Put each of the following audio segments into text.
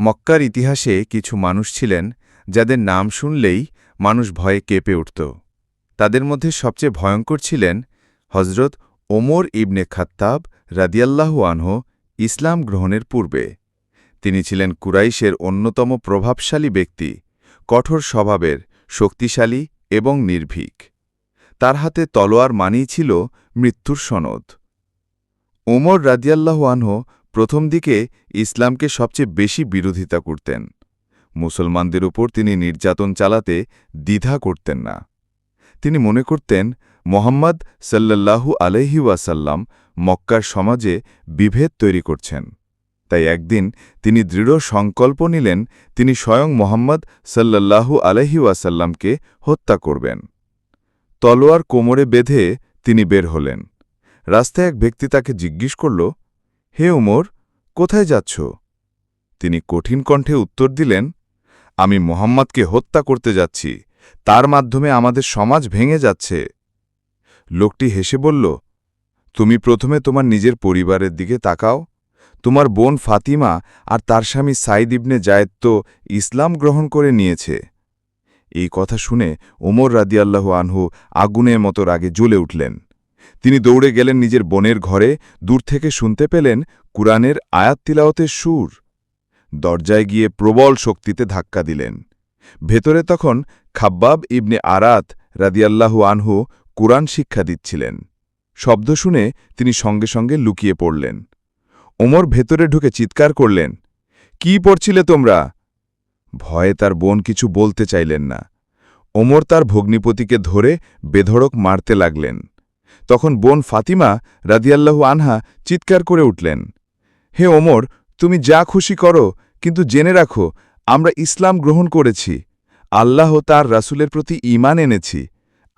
মক্কার ইতিহাসে কিছু মানুষ ছিলেন যাদের নাম শুনলেই মানুষ ভয়ে কেঁপে উঠত। তাদের মধ্যে সবচেয়ে ভয়ঙ্কর ছিলেন হজরত ওমর ইবনে খাত্তাব রাদিয়াল্লাহু আনহু। ইসলাম গ্রহণের পূর্বে তিনি ছিলেন কুরাইশের অন্যতম প্রভাবশালী ব্যক্তি, কঠোর স্বভাবের, শক্তিশালী এবং নির্ভীক। তার হাতে তলোয়ার মানেই ছিল মৃত্যুর সনদ। ওমর রাদিয়াল্লাহু আনহু প্রথম দিকে ইসলামকে সবচেয়ে বেশি বিরোধিতা করতেন। মুসলমানদের উপর তিনি নির্যাতন চালাতে দ্বিধা করতেন না। তিনি মনে করতেন মোহাম্মদ সাল্লাল্লাহু আলাইহি ওয়াসাল্লাম মক্কার সমাজে বিভেদ তৈরি করছেন। তাই একদিন তিনি দৃঢ় সংকল্প নিলেন তিনি স্বয়ং মোহাম্মদ সাল্লাল্লাহু আলাইহি ওয়াসাল্লামকে হত্যা করবেন। তলোয়ার কোমরে বেঁধে তিনি বের হলেন। রাস্তায় এক ব্যক্তি তাকে জিজ্ঞেস করল, হে ওমর, কোথায় যাচ্ছ? তিনি কঠিন কণ্ঠে উত্তর দিলেন, আমি মোহাম্মদকে হত্যা করতে যাচ্ছি, তার মাধ্যমে আমাদের সমাজ ভেঙে যাচ্ছে। লোকটি হেসে বলল, তুমি প্রথমে তোমার নিজের পরিবারের দিকে তাকাও। তোমার বোন ফাতিমা আর তার স্বামী সাইদ ইবনে জায়েদ তো ইসলাম গ্রহণ করে নিয়েছে। এই কথা শুনে ওমর রাদিয়াল্লাহু আনহু আগুনের মতো রাগে জ্বলে উঠলেন। তিনি দৌড়ে গেলেন নিজের বোনের ঘরে। দূর থেকে শুনতে পেলেন কুরআনের আয়াত তিলাওয়াতের সুর। দরজায় গিয়ে প্রবল শক্তিতে ধাক্কা দিলেন। ভেতরে তখন খাব্বাব ইবনে আরাত রাদিয়াল্লাহু আনহু কুরআন শিক্ষা দিচ্ছিলেন। শব্দ শুনে তিনি সঙ্গে সঙ্গে লুকিয়ে পড়লেন। ওমর ভেতরে ঢুকে চিৎকার করলেন, কি পড়ছিলে তোমরা? ভয়ে তার বোন কিছু বলতে চাইলেন না। ওমর তার ভগ্নিপতিকে ধরে বেধড়ক মারতে লাগলেন। তখন বোন ফাতিমা রাদিয়াল্লাহু আনহা চিৎকার করে উঠলেন, হে ওমর, তুমি যা খুশি করো, কিন্তু জেনে রাখো আমরা ইসলাম গ্রহণ করেছি, আল্লাহ ও তার রাসূলের প্রতি ঈমান এনেছি,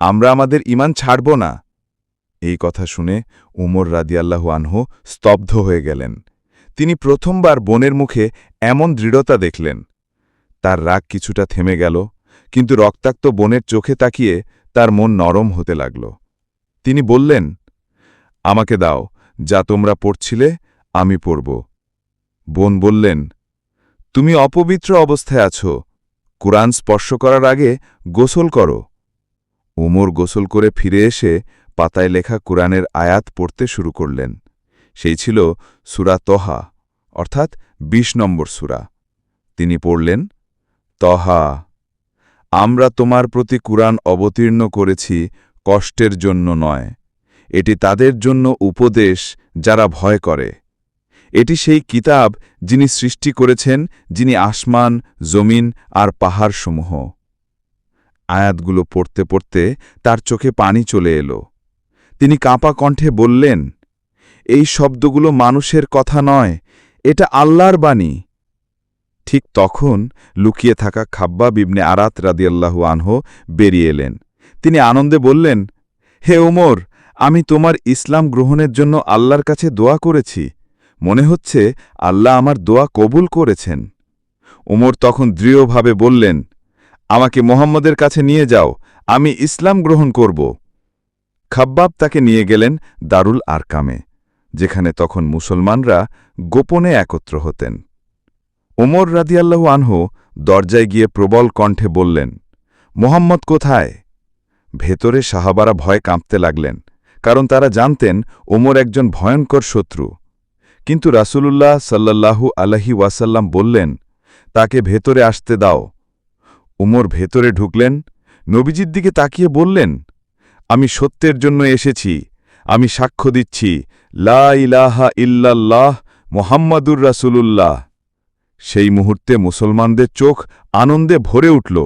আমরা আমাদের ঈমান ছাড়ব না। এই কথা শুনে ওমর রাদিয়াল্লাহু আনহু স্তব্ধ হয়ে গেলেন। তিনি প্রথমবার বোনের মুখে এমন দৃঢ়তা দেখলেন। তার রাগ কিছুটা থেমে গেল, কিন্তু রক্তাক্ত বোনের চোখে তাকিয়ে তার মন নরম হতে লাগল। তিনি বললেন, আমাকে দাও, যা তোমরা পড়ছিলে আমি পড়ব। বোন বললেন, তুমি অপবিত্র অবস্থায় আছো, কুরআন স্পর্শ করার আগে গোসল করো। ওমর গোসল করে ফিরে এসে পাতায় লেখা কুরআনের আয়াত পড়তে শুরু করলেন। সেই ছিল সূরা তহা, অর্থাৎ ২০ নম্বর সূরা। তিনি পড়লেন, তহা, আমরা তোমার প্রতি কুরআন অবতীর্ণ করেছি কষ্টের জন্য নয়, এটি তাদের জন্য উপদেশ যারা ভয় করে। এটি সেই কিতাব যিনি সৃষ্টি করেছেন, যিনি আসমান, জমিন আর পাহাড়সমূহ। আয়াতগুলো পড়তে পড়তে তার চোখে পানি চলে এলো। তিনি কাঁপা কণ্ঠে বললেন, এই শব্দগুলো মানুষের কথা নয়, এটা আল্লাহর বাণী। ঠিক তখন লুকিয়ে থাকা খাব্বাব ইবনে আরাত রাদিয়াল্লাহু আনহু বেরিয়ে এলেন। তিনি আনন্দে বললেন, হে ওমর, আমি তোমার ইসলাম গ্রহণের জন্য আল্লাহর কাছে দোয়া করেছি। মনে হচ্ছে আল্লাহ আমার দোয়া কবুল করেছেন। ওমর তখন দৃঢ়ভাবে বললেন, আমাকে মোহাম্মদের কাছে নিয়ে যাও, আমি ইসলাম গ্রহণ করব। খাব্বাব তাকে নিয়ে গেলেন দারুল আরকামে, যেখানে তখন মুসলমানরা গোপনে একত্র হতেন। ওমর রাদিয়াল্লাহু আনহু দরজায় গিয়ে প্রবল কণ্ঠে বললেন, মোহাম্মদ কোথায়? ভেতরে সাহাবারা ভয়ে কাঁপতে লাগলেন, কারণ তারা জানতেন ওমর একজন ভয়ঙ্কর শত্রু। কিন্তু রাসূলুল্লাহ সাল্লাল্লাহু আলাইহি ওয়াসাল্লাম বললেন, তাকে ভেতরে আসতে দাও। ওমর ভেতরে ঢুকলেন, নবীজির দিকে তাকিয়ে বললেন, আমি সত্যের জন্য এসেছি, আমি সাক্ষ্য দিচ্ছি, লা ইলাহা ইল্লাল্লাহ মুহাম্মাদুর রাসূলুল্লাহ। সেই মুহূর্তে মুসলমানদের চোখ আনন্দে ভরে উঠল।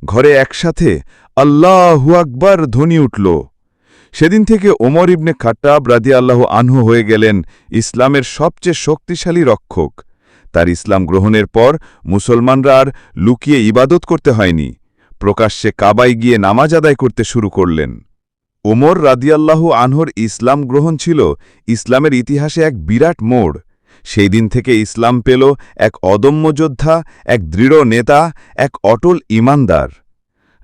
ঘরে একসাথে আল্লাহু আকবার ধ্বনি উঠল। সেদিন থেকে ওমর ইবনে খাত্তাব রাদিয়াল্লাহু আনহু হয়ে গেলেন ইসলামের সবচেয়ে শক্তিশালী রক্ষক। তার ইসলাম গ্রহণের পর মুসলমানরা আর লুকিয়ে ইবাদত করতে হয়নি, প্রকাশ্যে কাবায় গিয়ে নামাজ আদায় করতে শুরু করলেন। ওমর রাদিয়াল্লাহু আনহুর ইসলাম গ্রহণ ছিল ইসলামের ইতিহাসে এক বিরাট মোড়। সেই দিন থেকে ইসলাম পেল এক অদম্য যোদ্ধা, এক দৃঢ় নেতা, এক অটল ঈমানদার।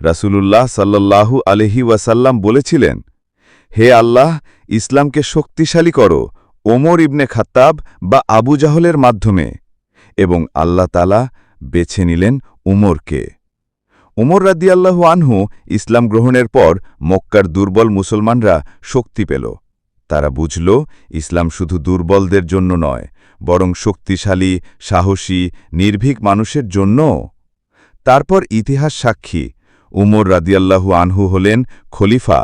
রাসূলুল্লাহ সাল্লাল্লাহু আলাইহি ওয়াসাল্লাম বলেছিলেন, হে আল্লাহ, ইসলামকে শক্তিশালী করো ওমর ইবনে খাত্তাব বা আবু জাহলের মাধ্যমে। এবং আল্লাহ তাআলা বেছে নিলেন উমরকে। উমর রাদিয়াল্লাহু আনহু ইসলাম গ্রহণের পর মক্কার দুর্বল মুসলমানরা শক্তি পেল। তারা বুঝল ইসলাম শুধু দুর্বলদের জন্য নয়, বরং শক্তিশালী, সাহসী, নির্ভীক মানুষের জন্যও। তারপর ইতিহাস সাক্ষী, উমর রাদিয়াল্লাহু আনহু হলেন খলিফা।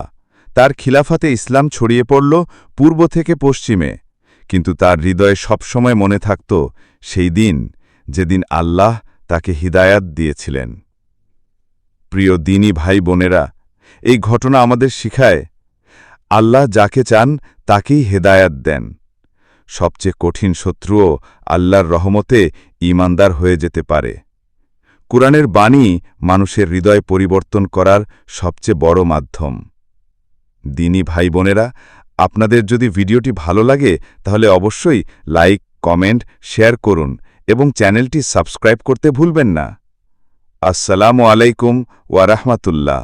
তার খিলাফাতে ইসলাম ছড়িয়ে পড়ল পূর্ব থেকে পশ্চিমে, কিন্তু তার হৃদয়ে সবসময় মনে থাকত সেই দিন যেদিন আল্লাহ তাকে হিদায়াত দিয়েছিলেন। প্রিয় দ্বীনী ভাই বোনেরা, এই ঘটনা আমাদের শিখায় আল্লাহ যাকে চান তাকেই হেদায়াত দেন। সবচেয়ে কঠিন শত্রুও আল্লাহর রহমতে ঈমানদার হয়ে যেতে পারে। কুরআনের বাণী মানুষের হৃদয় পরিবর্তন করার সবচেয়ে বড় মাধ্যম। দ্বীনী ভাই বোনেরা, আপনাদের যদি ভিডিওটি ভালো লাগে তাহলে অবশ্যই লাইক, কমেন্ট, শেয়ার করুন এবং চ্যানেলটি সাবস্ক্রাইব করতে ভুলবেন না। আসসালামু আলাইকুম ওয়া রাহমাতুল্লাহ।